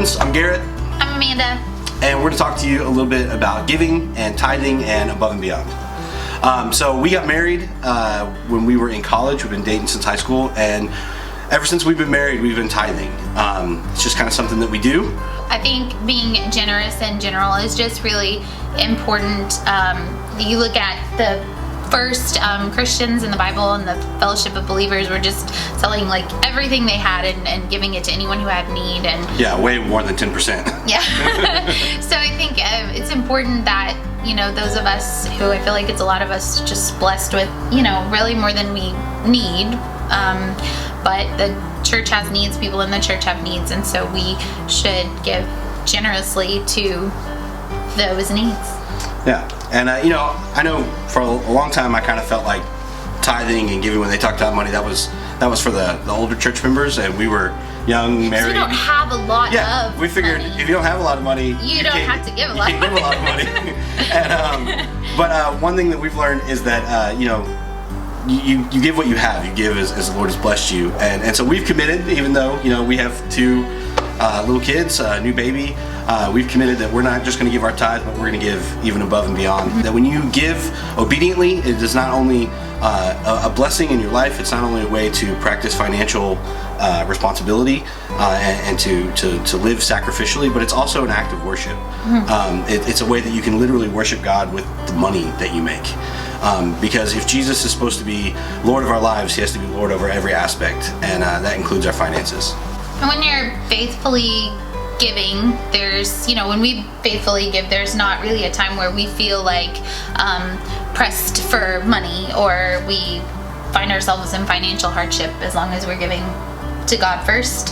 friends, I'm Garrett. I'm Amanda. And we're going to talk to you a little bit about giving and tithing and above and beyond. So we got married when we were in college. We've been dating since high school, and ever since we've been married, we've been tithing. It's just kind of something that we do. I think being generous in general is just really important. You look at the first Christians in the Bible, and the Fellowship of Believers were just selling like everything they had and giving it to anyone who had need. And yeah, way more than 10%. Yeah. So I think it's important that, you know, those of us who, I feel like it's a lot of us just blessed with, you know, really more than we need. But the church has needs, people in the church have needs, and so we should give generously to those needs. Yeah, and you know, I know for a long time I kind of felt like tithing and giving, when they talked about money, that was for the older church members, and we were young, married. So we don't have a lot of we figured money. If you don't have a lot of money, you don't have to give a lot of money. You can't give a lot of money. And, but one thing that we've learned is that, you know, you give what you have. You give as the Lord has blessed you. And so we've committed, even though, you know, we have two little kids, a new baby, we've committed that we're not just going to give our tithe, but we're going to give even above and beyond. Mm-hmm. That when you give obediently, it is not only a blessing in your life, it's not only a way to practice financial responsibility and to live sacrificially, but it's also an act of worship. Mm-hmm. It's a way that you can literally worship God with the money that you make. Because if Jesus is supposed to be Lord of our lives, he has to be Lord over every aspect, and that includes our finances. And when you're faithfully giving, there's, you know, when we faithfully give, there's not really a time where we feel like pressed for money, or we find ourselves in financial hardship, as long as we're giving to God first.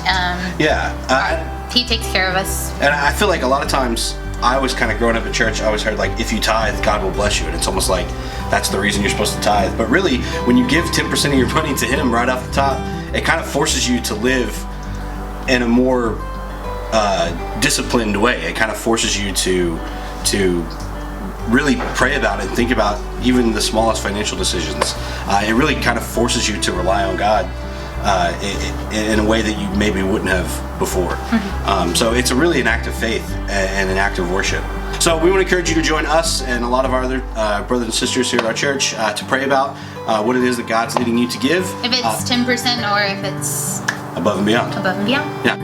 He takes care of us. And I feel like a lot of times, I was kind of growing up in church, I always heard like, if you tithe, God will bless you, and it's almost like that's the reason you're supposed to tithe. But really, when you give 10% of your money to him right off the top, it kind of forces you to live in a more disciplined way. It kind of forces you to really pray about it and think about even the smallest financial decisions. It really kind of forces you to rely on God in a way that you maybe wouldn't have before. Mm-hmm. So it's really an act of faith and an act of worship. So we want to encourage you to join us and a lot of our other brothers and sisters here at our church to pray about what it is that God's leading you to give. If it's 10% or if it's above and beyond. Above and beyond. Yeah.